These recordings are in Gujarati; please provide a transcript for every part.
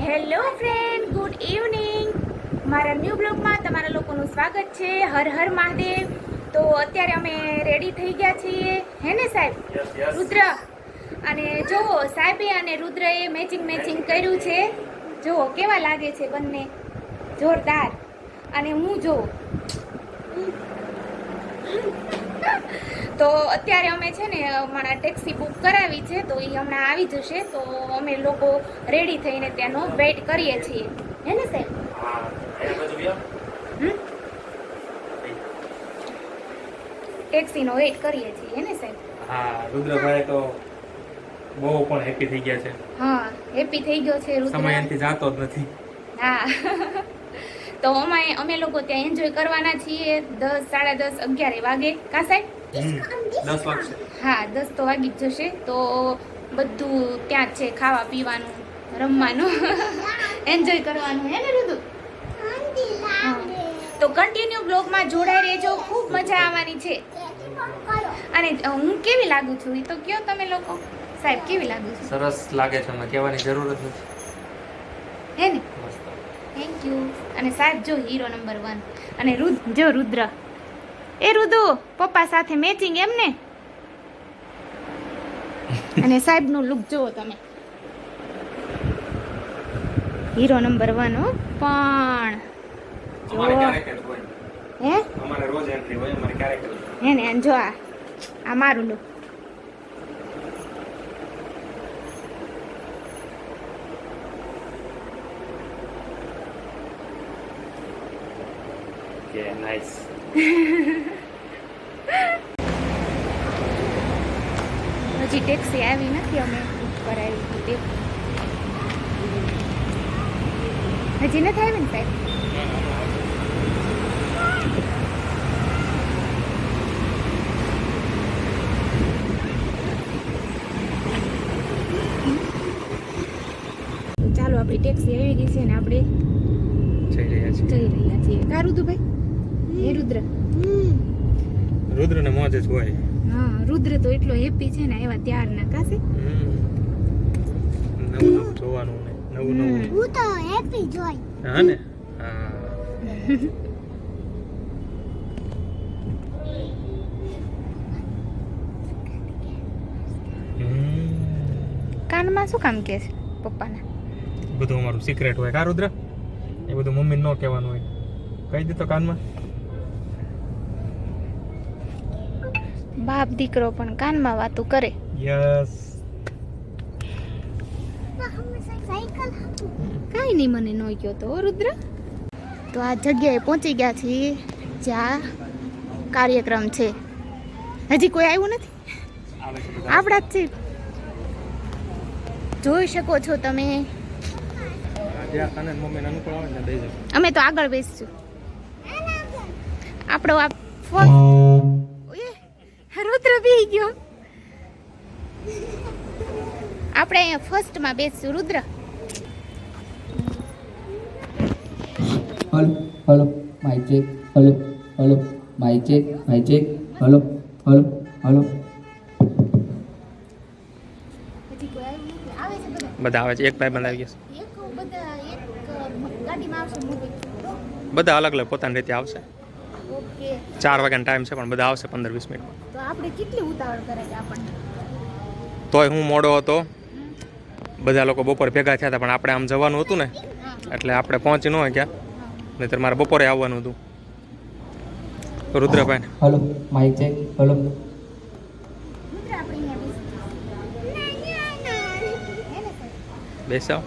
Hello friend, good evening. મારા ન્યૂ બ્લોગમાં તમારા લોકોનું સ્વાગત છે. હર હર મહાદેવ. તો અત્યારે અમે રેડી થઈ ગયા છીએ, હે ને સાહેબ? રુદ્ર અને જુઓ, સાહેબે અને રુદ્રએ મેચિંગ કર્યું છે. જુઓ કેવા લાગે છે બંને, જોરદાર. અને હું જુઓ તો અત્યારે અમે છે ને અમારા ટેક્સી બુક કરાવી છે, તો એ હમણાં આવી જશે. તો અમે લોકો રેડી થઈને ત્યાંનો વેઇટ કરીએ છીએ, હે ને સાહેબ? ટેક્સીનો વેઇટ કરીએ છીએ, હે ને સાહેબ? હા, રુદ્રભાઈ તો બહુ પણ હેપી થઈ ગયા છે. હા, હેપી થઈ ગયો છે રુદ્ર. સમય એનાથી જાતો જ નથી. હા તો અમે લોકો ત્યાં એન્જોય કરવાના છીએ. 10, 10:30, 11 વાગે. કા સાહેબ? 10 વાગશે. હા, 10 તો વાગી જ જશે. તો બધું ત્યાં જ છે, ખાવા પીવાનું, રમવાનું, એન્જોય કરવાનું, હે ને રુદુ? તો કન્ટિન્યુ બ્લોગમાં જોડાઈ રહેજો, ખૂબ મજા આવવાની છે. અને હું કેવી લાગુ છું એ તો કયો તમે લોકો. સાહેબ કેવી લાગુ છું? સરસ લાગે છે, મને કહેવાની જરૂર જ નથી, હે ને? Thank you. અને સાહેબ જો હીરો નંબર 1. અને જો રુદ્ર, એ રુદુ પપ્પા સાથે મેચિંગ એમ ને. અને સાહેબ નું લુક જુઓ તમે, હીરો નંબર 1 હો. પણ અમારે કેરેક્ટર હોય. હે અમારે રોજ એન્ટ્રી હોય, અમારે કેરેક્ટર. હે ને? જો આ મારું લુક. કે નાઈસ. હજી ટેક્સી આવી નથી, અમે બુક કરાવી હતી. હજી નથી આવી ને સાહેબ? ચાલો, આપણી ટેક્સી આવી ગઈ છે ને આપણે જઈ રહ્યા છીએ. કા રુદ્રભાઈ? હે રુદ્ર? રુદ્રને મોજ જ હોય. હા, રુદ્ર તો એટલો હેપી છે ને એવા ત્યારના. કાશે નવું જોવાનું ને નવું હું તો હેપી જોઈ. હા ને? હા. કાનમાં શું કામ કે છે પપ્પાના? બધું અમારું સિક્રેટ હોય. કા રુદ્ર? એ બધું મમ્મી ન કહેવાનું હોય. કહી દે તો કાનમાં. બાપ દીકરો પણ કાનમાં વાતું કરે. યસ. કાઈ નહીં, મને ન કહ્યો તો રુદ્ર. તો આ જગ્યાએ પહોંચી ગયા છીએ જ્યાં કાર્યક્રમ છે. હજી કોઈ આવ્યું નથી, આપણા જ છે. જોઈ શકો છો તમે. અમે તો આગળ બેસીશું. આપણો આ રુદ્ર બી ગયો. આપણે અહીંયા ફર્સ્ટમાં બેસીશું. Rudra hello mic check. Hello mic check. Hello. હજી કોઈ આવ્યું નથી. આવે છે બધા આવે છે. એક ભાઈ બંધ આવી ગયા એક ગાડીમાં આવશે મોટી. છે. બધા અલગ અલગ પોતાની રીતે આવશે. ઓકે, 4 વાગ્યાનો ટાઈમ છે, પણ બધા આવશે 15-20 મિનિટમાં. તો આપણે કેટલી ઉતાવળ કરે છે આપણને? તોય હું મોડો હતો. બધા લોકો બપોર ભેગા થયા હતા, પણ આપણે આમ જવાનું હતું ને, એટલે આપણે પહોંચી ન હોય ક્યાં, નહીંતર મારે બપોરે આવવાનું હતું. રુદ્રભાઈ હલો માઇક ચેક. હલો. રુદ્ર આપણે અહીંયા બેસાવ.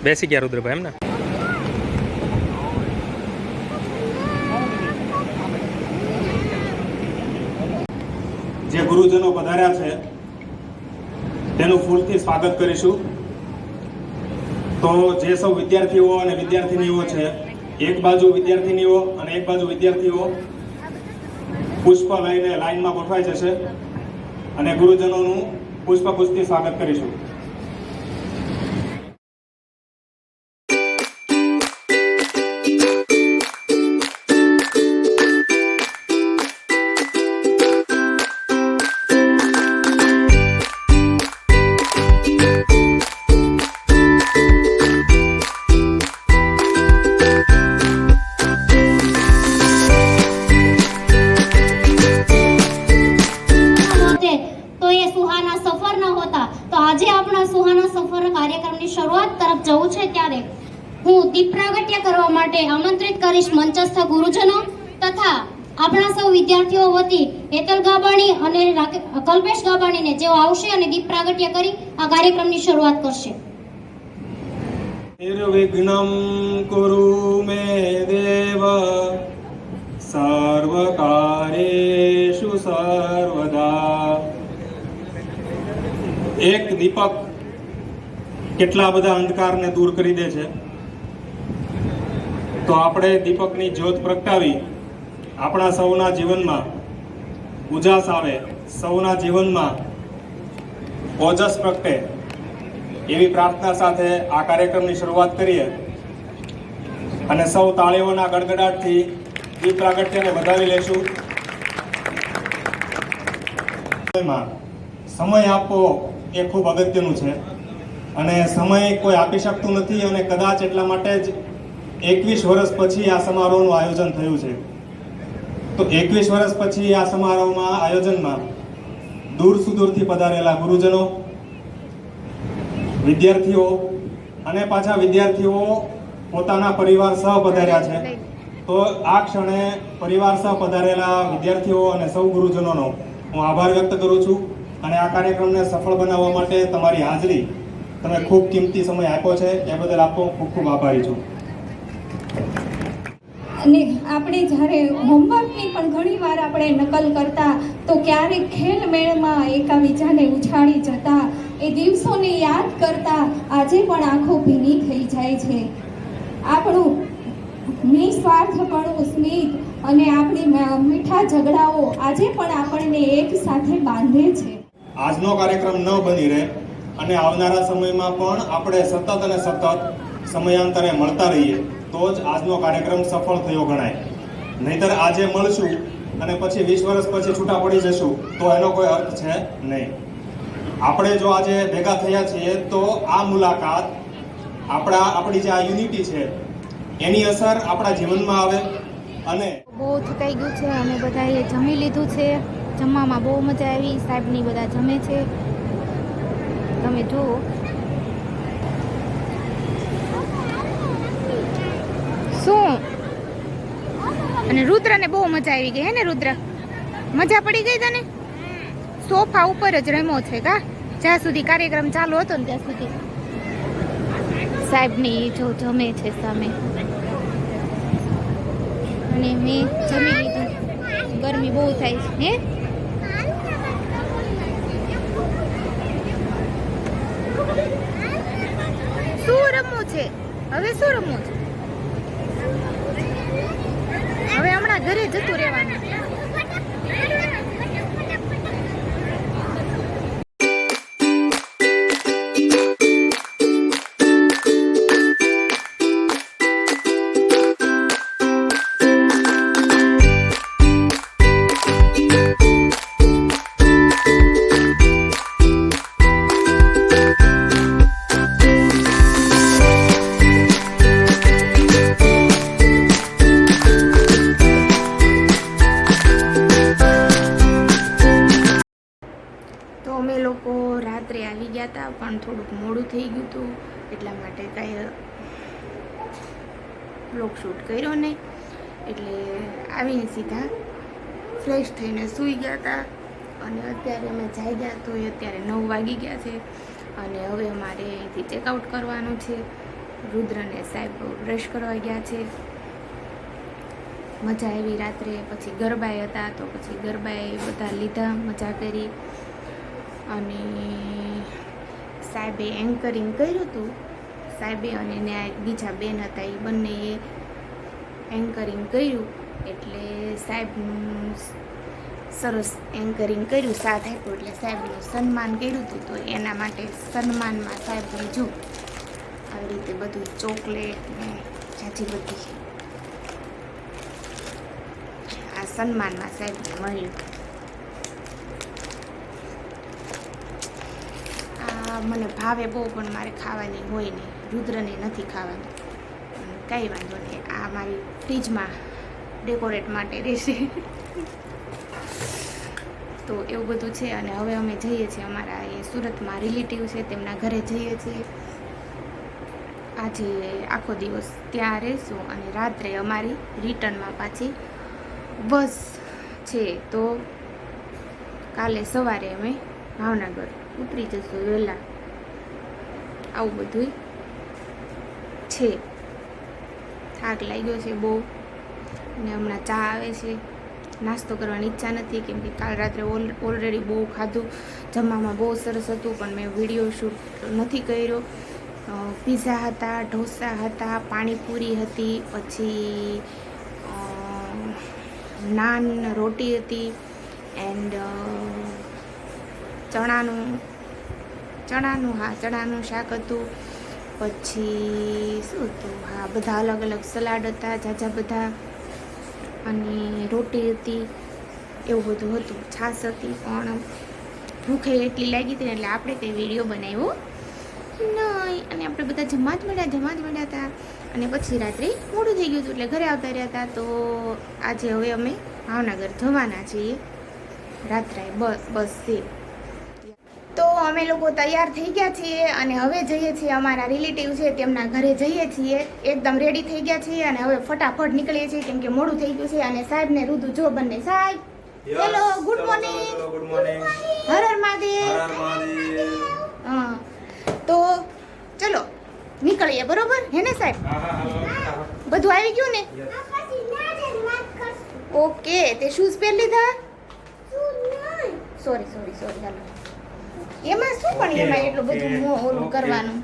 બેસી ગયા રુદ્રભાઈ એમ ને? જે ગુરુજનો પધાર્યા છે તેનું ફૂલથી સ્વાગત કરીશું. તો જે સૌ વિદ્યાર્થીઓ અને વિદ્યાર્થિનીઓ છે, એક બાજુ વિદ્યાર્થિનીઓ અને એક બાજુ વિદ્યાર્થીઓ પુષ્પ લઈને લાઈનમાં ગોઠવાઈ જશે અને ગુરુજનોનું પુષ્પગુચ્છથી સ્વાગત કરીશું. દીપ પ્રાગટ્ય કરવા માટે આમંત્રિત કરીશ મંચસ્થ ગુરુજનો તથા આપણા સૌ વિદ્યાર્થીઓ વતી હેતલ ગાબાણી અને કલ્પેશ ગાબાણીને જેઓ આવશે અને દીપ પ્રાગટ્ય કરી આ કાર્યક્રમની શરૂઆત કરશે. નિર્વિઘ્નમ કુરુ મે દેવ સર્વકાર્યેષુ સર્વદા. એક દીપક કેટલા બધા અંધકારને દૂર કરી દે છે. તો આપણે દીપકની જ્યોત પ્રગટાવી આપણા સૌના જીવનમાં ઉજાસ આવે, સૌના જીવનમાં ઓજસ પ્રગટે એવી પ્રાર્થના સાથે આ કાર્યક્રમની શરૂઆત કરીએ અને સૌ તાળીઓના ગડગડાટથી દીપ પ્રાગટ્યને વધાવી લેશું. સમય આપવો એ ખૂબ અગત્યનું છે અને સમય કોઈ આપી શકતું નથી અને કદાચ એટલા માટે જ 21 વર્ષ પછી આ સમારોહનું આયોજન થયું છે. તો 21 વર્ષ પછી આ સમારોહમાં આયોજનમાં દૂર સુદૂરથી પધારેલા ગુરુજનો, વિદ્યાર્થીઓ અને પાછા વિદ્યાર્થીઓ પોતાના પરિવાર સહ પધાર્યા છે. તો આ ક્ષણે પરિવાર સહ પધારેલા વિદ્યાર્થીઓ અને સૌ ગુરુજનોનો હું આભાર વ્યક્ત કરું છું અને આ કાર્યક્રમને સફળ બનાવવા માટે તમારી હાજરી, તમે ખૂબ કિંમતી સમય આપ્યો છે એ બદલ આપનો ખૂબ ખૂબ આભારી છું. અને આપણે જ્યારે હોમવર્કની પણ ઘણીવાર આપણે નકલ કરતા તો ક્યારેક ખેલ મેળમાં એકાબીજાને ઉછાળી જતા એ દિવસોને યાદ કરતા આજે પણ આંખો ભીની થઈ જાય છે. આપણું નિસ્વાર્થપણું સ્મિત અને આપણી મીઠા ઝઘડાઓ આજે પણ આપણને એક સાથે બાંધે છે. આજનો કાર્યક્રમ ન બની રહે અને આવનારા સમયમાં પણ આપણે સતત અને સતત સમયાંતરે મળતા રહીએ તો જ આજનો કાર્યક્રમ સફળ થયો ગણાય. નહીતર આજે મળશું અને પછી 20 વર્ષ પછી છૂટા પડી જશું તો એનો કોઈ અર્થ છે નહીં. આપણે જો આજે ભેગા થયા છીએ તો આ મુલાકાત આપણી જે આ યુનિટી છે એની અસર આપણા જીવનમાં આવે. અને બહુ થકાઈ ગયું છે. અમે બધાએ જમી લીધું છે. જમવામાં બહુ મજા આવી. સાહેબની બધા જમે છે, તમે જુઓ. શું અને રુદ્રને બહુ મજા આવી ગઈ હે ને? રુદ્ર મજા પડી ગઈ તને? સોફા ઉપર જ રમ્યો છે કા જ્યાં સુધી કાર્યક્રમ ચાલુ હતો ને ત્યાં સુધી. સાહેબની જો જમે છે સામે અને મેં જમી લીધું. ગરમી બહુ થાય છે હે? શું રમવું છે હવે? શું રમવું છે હવે? હમણાં ઘરે જતું રહેવાનું. રાત્રે આવી ગયા હતા પણ થોડુંક મોડું થઈ ગયું હતું એટલા માટે કાંઈ બ્લોગ શૂટ કર્યો નહીં. એટલે આવીને સીધા ફ્રેશ થઈને સૂઈ ગયા હતા અને અત્યારે અમે જાગ્યા તો અત્યારે 9 વાગી ગયા છે અને હવે અમારે અહીંથી ચેકઆઉટ કરવાનું છે. રુદ્રને સાહેબ બ્રશ કરવા ગયા છે. મજા આવી રાત્રે. પછી ગરબાએ હતા તો પછી ગરબાએ બધા લીધા, મજા કરી અને સાહેબે એન્કરિંગ કર્યું હતું. સાહેબે અને બીજા બેન હતા એ બંનેએ એન્કરિંગ કર્યું એટલે સાહેબનું સરસ એન્કરિંગ કર્યું, સાથ આપ્યો એટલે સાહેબનું સન્માન કર્યું હતું. તો એના માટે સન્માનમાં સાહેબને જો આવી રીતે બધું ચોકલેટ ને જાજી બધી આ સન્માનમાં સાહેબને મળ્યું. મને ભાવે બહુ પણ મારે ખાવાની હોય નહીં. રુદ્રને નથી ખાવાની. કંઈ વાંધો નહીં, આ મારી ફ્રીજમાં ડેકોરેટ માટે રહેશે. તો એવું બધું છે અને હવે અમે જઈએ છીએ અમારા એ સુરતમાં રિલેટિવ છે તેમના ઘરે જઈએ છીએ આજે આખો દિવસ ત્યાં રહીશું અને રાત્રે અમારી રિટર્નમાં પાછી બસ છે. તો કાલે સવારે અમે ભાવનગર ઉતરી જશું વહેલા. આવું બધું છે. થાક લાગ્યો છે બહુ અને હમણાં ચા આવે છે. નાસ્તો કરવાની ઈચ્છા નથી કેમ કે કાલ રાત્રે ઓલરેડી બહુ ખાધું. જમવામાં બહુ સરસ હતું પણ મેં વિડીયો શૂટ નથી કર્યો. પીઝા હતા, ઢોસા હતા, પાણીપુરી હતી, પછી નાન રોટી હતી એન્ડ ચણાનું શાક હતું. પછી શું હતું, હા બધા અલગ અલગ સલાડ હતા, ઝાઝા બધા, અને રોટી હતી, એવું બધું હતું. છાશ હતી પણ ભૂખે એટલી લાગી હતી ને એટલે આપણે કંઈ વિડીયો બનાવ્યો નહીં. અને આપણે બધા જમવા જ મળ્યા હતા. અને પછી રાત્રે મોડું થઈ ગયું હતું એટલે ઘરે આવતા રહ્યા હતા. તો આજે હવે અમે ભાવનગર જવાના છીએ રાત્રે બસ છે. તો અમે લોકો તૈયાર થઈ ગયા છીએ અને હવે જઈએ છીએ અમારા રિલેટિવ છે તેમના ઘરે જઈએ છીએ. એકદમ રેડી થઈ ગયા છીએ અને હવે ફટાફટ નીકળીએ છીએ કેમ કે મોડું થઈ ગયું છે. અને સાહેબ ને રુદુ જો બંને. સાહેબ hello, good morning. Good morning. Har Har Mahadev. હા તો ચલો નીકળીએ, બરોબર હે ને સાહેબ? બધું આવી ગયું ને? ઓકે. તે શૂઝ પહેરી લીધા? સોરી હાલો. એમાં શું પણ એમાં એટલું બધું ઓલું કરવાનું?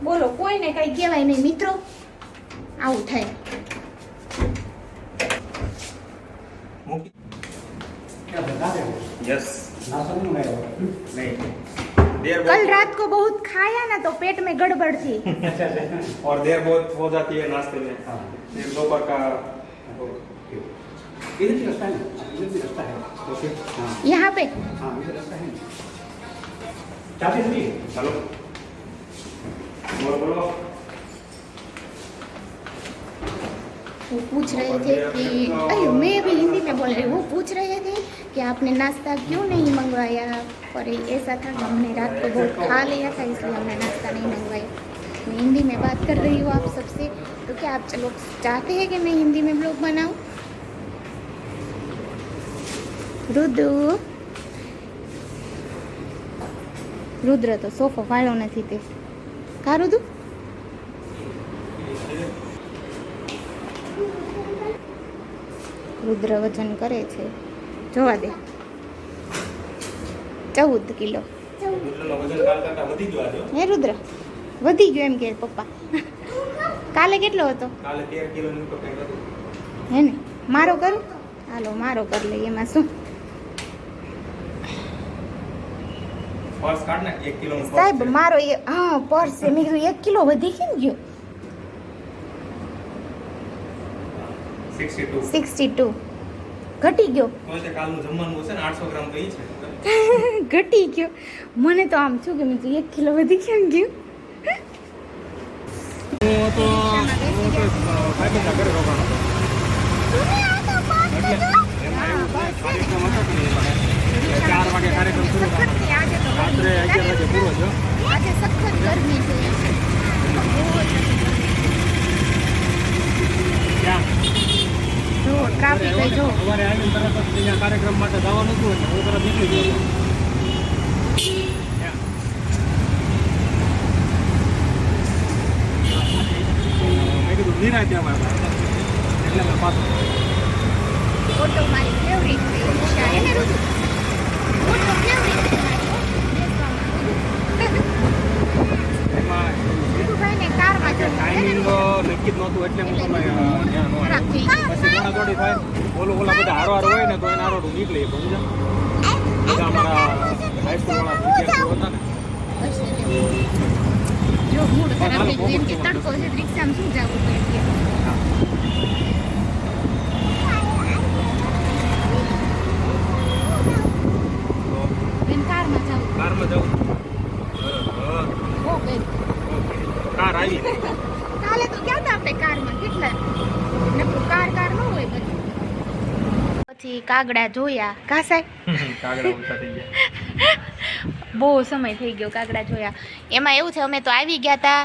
બોલો, કોઈને કઈ કહેવાય નહીં મિત્રો, આવું થાય. यस नहीं कल रात को बहुत खाया ना तो पेट में गड़बड़ थी. और देर बहुत हो जाती है नाश्ते में. फिर दोपहर का इधर भी रास्ता है, इधर भी रास्ता है तो फिर हाँ यहाँ पे हाँ इधर रास्ता है. चाहते नहीं चलो बोलो. वो पूछ रहे थे कि अरे मैं भी हिंदी में बोल रही हूँ. वो पूछ रहे थे कि आपने नाश्ता क्यों नहीं मंगवाया. पर ऐसा था कि हमने रात को बहुत खा लिया था इसलिए हमने नाश्ता नहीं मंगवाया. मैं हिंदी में बात कर रही हूँ आप सबसे. तो क्या आप लोग चाहते हैं कि मैं हिंदी में ब्लॉग बनाऊँ? રુદ્ર તો સોફો વાળો નથી તે. કા રુદુ? રુદ્ર વજન કરે છે, જોવા દે. 14 કિલો. હે રુદ્ર વધી ગયો એમ કે પપ્પા. કાલે કેટલો હતો? કાલે 13 કિલો નું તો કંઈક હતું. હે ને? મારો કરું? હાલો મારો કરી લઈએ, એમાં શું. પર્સ કાઢ નાખ. 1 કિલો નું પર્સ સાહેબ છે. મારો હા પર્સ છે. મેં કીધું 1 કિલો વધી કેમ ગયો? 62. 62 ઘટી ગયો. તો તે કાલનું જમવાનું છે ને 800 ગ્રામ તો ઈ છે. ઘટી ગયો. મને તો આમ છું કે મેં 1 કિલો વધી કેમ ગયું? તો ફાઈબરના ઘરે રોકાણો હતો. એટલે એમાં એવું છે, કાર્યક્રમ હતો કે નહીં, 4 વાગે કાર્યક્રમ શરૂ થવાનો. રાત્રે 11 વાગે પૂરો થયો. આજે સખત ગરમી છે. ત્યાં જો ટ્રાફિક જો. સવારે આવીને તરત જ ત્યાં કાર્યક્રમ માટે જવાનું હતું એટલે હું તરત નીકળી ગયો. મેં કીધું નિરાય ત્યાં એટલે મેં પાછો ઓટો મારી ફેવરિટ છે. ઈચ્છા એને રુદુ ઓટો ફેવરિટ છે એમાં ભાઈને કારમાં જવું ટાઈમિંગ નક્કી જ નહોતું એટલે હું તમે ત્યાં ન આવ્યો. પછી દોડાદોડી થાય, ઓલા બધા હારો હોય ને તો એને હારો નીકળી સમજ્યા. બધા અમારા હાઈસ્કૂલવાળા વિદ્યાર્થીઓ હતા ને. જો મૂડ ખરાબ થઈ ગયું એમ કે તડકો છે રિક્ષામાં શું જવું પડે. બેન કારમાં જવું. કારમાં જવું. ઓકે કાર આવી. કાલે તો ગયા હતા આપણે કારમાં. કેટલા નકરું કાર ન હોય બધું. પછી કાગડા જોયા. કા સાહેબ? કાગડા ઓછા થઈ ગયા. બહુ સમય થઈ ગયો કાગડા જોયા. એમાં એવું છે અમે તો આવી ગયા હતા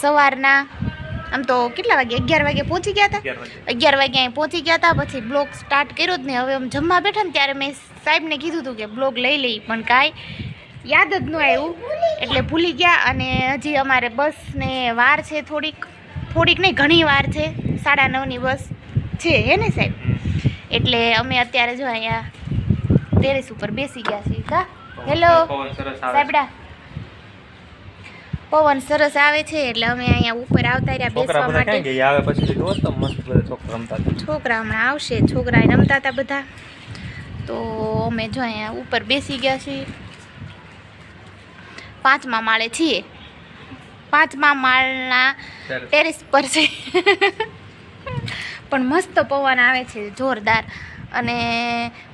સવારના આમ તો કેટલા વાગે 11 વાગે પહોંચી ગયા હતા 11 વાગે અહીં પહોંચી ગયા હતા. પછી બ્લોગ સ્ટાર્ટ કર્યો જ ને. હવે આમ જમવા બેઠા ને ત્યારે મેં સાહેબને કીધું હતું કે બ્લોગ લઈ લઈ, પણ કાંઈ યાદ જ ન આવ્યું એટલે ભૂલી ગયા. અને હજી અમારે બસને વાર છે, થોડીક નહીં ઘણી વાર છે. 9:30ની બસ છે હે ને સાહેબ? એટલે અમે અત્યારે જો અહીંયા ટેરેસ ઉપર બેસી ગયા છીએ. કા હેલો સાહેબડા, પવન સરસ આવે છે એટલે અમે અહીંયા ઉપર આવતા રહ્યા બેસવા માટે. છોકરા હમણાં આવશે, છોકરા રમતા હતા બધા. તો અમે જો અહીંયા ઉપર બેસી ગયા છીએ. 5મા માળે છીએ. 5મા માળના ટેરેસ પર છે. પણ મસ્ત પવન આવે છે, જોરદાર. અને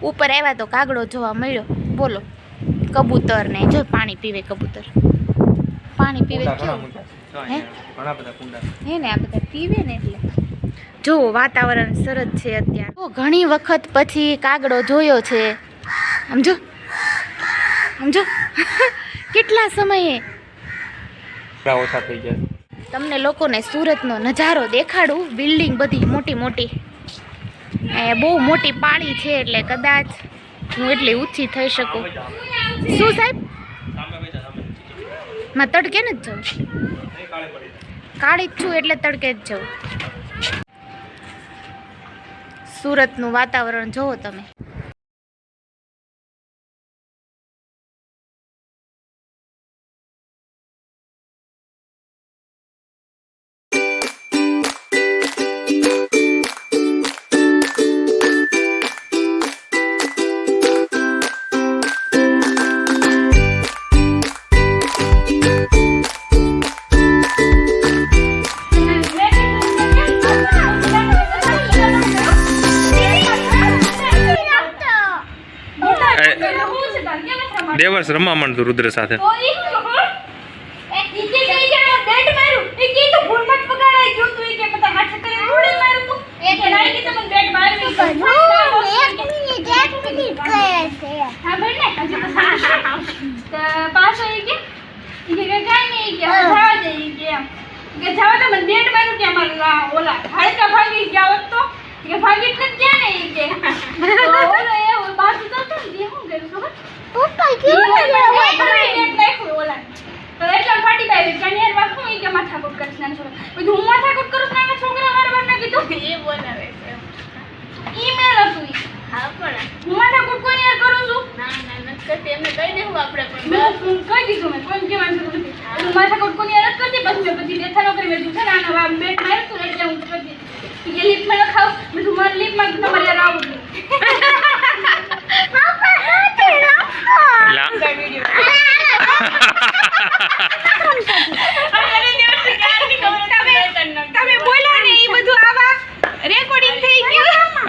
ઉપર આવ્યા તો કાગડો જોવા મળ્યો. બોલો, કબૂતર ને જો પાણી પીવે. કબૂતર પાણી પીવે હે ને, આ બધા પીવે ને. એટલે જો વાતાવરણ સરસ છે અત્યારે. ઘણી વખત પછી કાગડો જોયો છે. સમજો કેટલા સમયે. ઓછા થઈ ગયા. તમને લોકોને સુરતનો નજારો દેખાડું. બિલ્ડિંગ બધી મોટી મોટી, અહીંયા બહુ મોટી પાળી છે એટલે કદાચ હું એટલી ઊંચી થઈ શકું. શું સાહેબ? માં તડકે ને જ જાઉં, કાળી જ છું એટલે તડકે જ જાઉં. સુરતનું વાતાવરણ જોવો તમે. દેવર્ષ રમવા માંડતું રુદ્ર સાથે.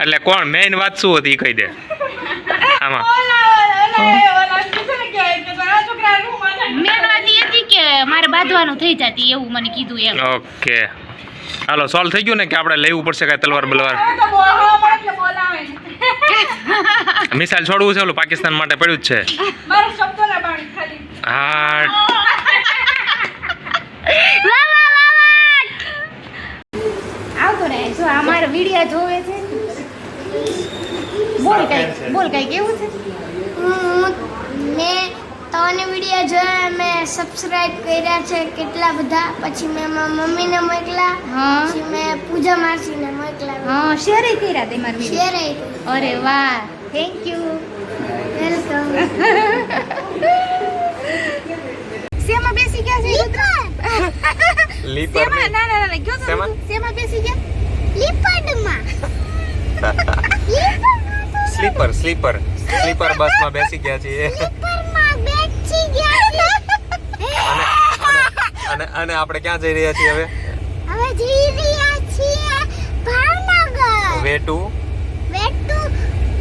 એટલે કોણ મેઇન વાત શું હતી કહી દે આમાં. મેન વાત એ હતી કે મારે બાંધવાનું થઈ જતી એવું મને કીધું એમ. ઓકે હાલો સોલ્વ થઈ ગયું ને કે આપણે લેવું પડશે કાંઈ તલવાર બલવાર? મિસાઇલ છોડવું છે, ઓલું પાકિસ્તાન માટે પડ્યું જ છે. હા આવતો ને જો અમારો વિડિયો જોવે છે. બોલ કઈ કેવું છે? મેં તને વિડીયો જોયા, મેં સબસ્ક્રાઇબ કર્યા છે કેટલા બધા. પછી મેં મારા મમ્મીને મોકલા, હા. પછી મેં પૂજા માસીને મોકલા. હા, શેર કર્યા તે મારા વિડિયો. શેર અરે વાહ, થેન્ક યુ, વેલકમ. શેમાં બેસી ગયા છે રુદ્ર? લીપર શેમાં? ના કયો તો શેમાં? શેમાં બેસી ગયા? લીપડમાં સ્લીપર બસમાં બેસી ગયા છીએ. લીપરમાં બેસી ગયા અને આપણે ક્યાં જઈ રહ્યા છીએ હવે? હવે જઈ રહ્યા છીએ Bhavnagar. Way to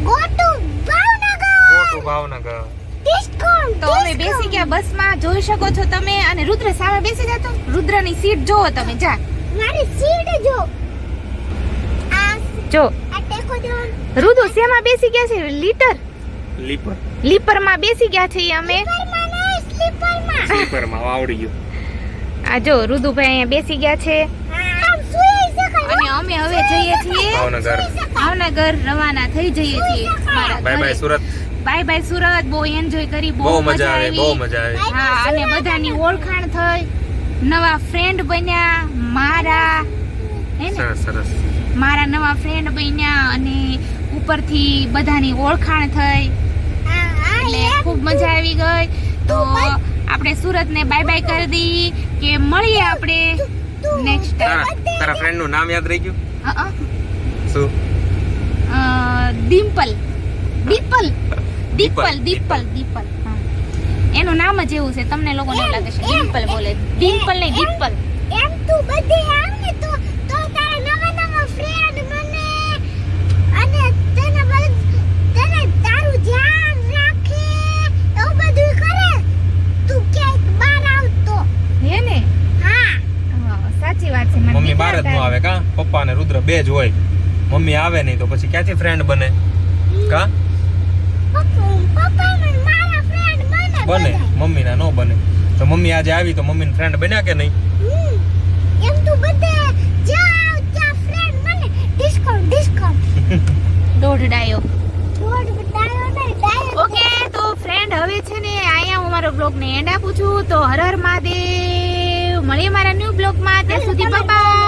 go to Bhavnagar. Discount. તો અમે બેસી ગયા બસમાં, જોઈ શકો છો તમે. અને રુદ્ર સામે બેસી જતો. રુદ્રની સીટ જોવો તમે. જા મારી સીટ જો. જો આ ટેકો દો. રુદુ શેમાં બેસી ગયા છે? લીપર લીપરમાં બેસી ગયા છીએ અમે. સ્લીપરમાં સ્લીપરમાં આવડી ગયું. આ જો રુદુભાઈ અહીંયા બેસી ગયા છે અને અમે હવે જઈએ છીએ ભાવનગર રવાના થઈ જઈએ છીએ મારા બાય બાય ઘરે. સુરત. Bye bye Surat. બહુ એન્જોય કરી, બહુ મજા આવી. હા, અને બધાની ઓળખાણ થઈ, નવા ફ્રેન્ડ બન્યા મારા, હે ને? સરસ સરસ. મારા નવા ફ્રેન્ડ બન્યા અને ઉપરથી બધાની ઓળખાણ થઈ એટલે ખૂબ મજા આવી ગઈ. તો આપણે સુરતને બાય બાય કરી દઈએ કે મળીએ આપણે નેક્સ્ટ તારા ફ્રેન્ડ નું નામ યાદ રહી ગયું? શું? ડિમ્પલ. દીપલ. દીપલ. દીપલ. દીપલ. હા. એનું નામ જ એવું છે, તમને લોકોને એવું લાગે છે ડિમ્પલ બોલે. ડિમ્પલ નહીં, દીપલ. એમ તું બધે આવ ને તો તારા નવા ફ્રેન્ડ બને અને તને તારું ધ્યાન રાખે એવું બધું કરે. તું ક્યાંક બહાર આવતો. હે ને? હા, હા, સાચી વાત છે. મને મમ્મી બીક બહાર જ ન લાગે. આવે કા? પપ્પા અને રુદ્ર બે જ હોય. મમ્મી આવે નહીં તો પછી ક્યાંથી ફ્રેન્ડ બને કા? પપ્પા ને મારા ફ્રેન્ડ બને બને. બધા. મમ્મી ના નો બને. તો મમ્મી આજે આવી તો મમ્મી ફ્રેન્ડ બન્યા કે નહીં? એમ તું બધે જાવ ત્યાં ફ્રેન્ડ બને. ડિસ્કાઉન્ટ દોઢ ડાયો. ડાયો ઓકે, તો ફ્રેન્ડ હવે છે ને અહીંયા હું મારો બ્લોગ ને એન્ડ આપું છું. તો હર હર મહાદેવ. મળીએ મારા ન્યુ બ્લોગ માં. ત્યાં સુધી બાય બાય.